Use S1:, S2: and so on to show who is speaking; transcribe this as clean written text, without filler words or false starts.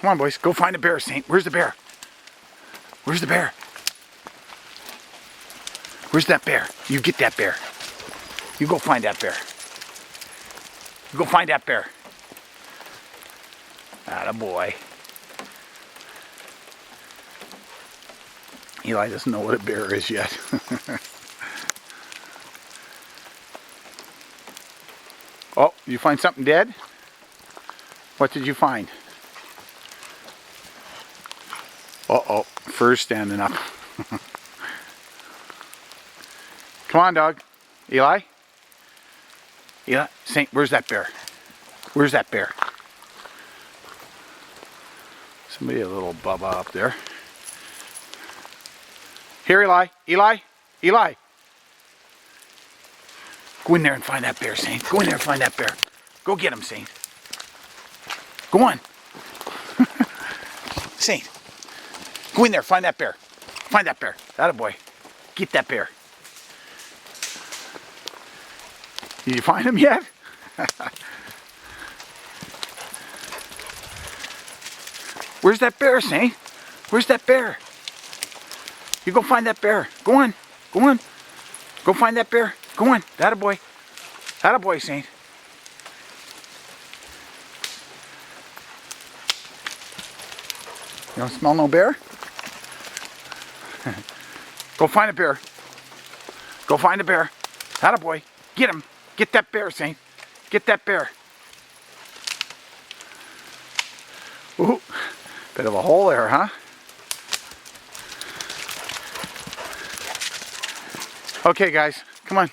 S1: Come on, boys. Go find a bear, Saint. Where's the bear? Where's the bear? Where's that bear? You get that bear. You go find that bear. You go find that bear. Atta boy. Eli doesn't know what a bear is yet. Oh, you find something dead? What did you find? Uh-oh, fur's standing up. Come on, dog. Eli? Eli? Saint, where's that bear? Where's that bear? Somebody a little bubba up there. Here, Eli. Eli? Eli? Go in there and find that bear, Saint. Go in there and find that bear. Go get him, Saint. Go on. Saint. Go in there, find that bear. Find that bear. Atta boy. Get that bear. Did you find him yet? Where's that bear, Saint? Where's that bear? You go find that bear. Go on. Go on. Go find that bear. Go on. Atta boy. Atta boy, Saint. You don't smell no bear? Go find a bear. Go find a bear. Atta boy. Get him. Get that bear, Saint. Get that bear. Ooh. Bit of a hole there, huh? Okay, guys. Come on.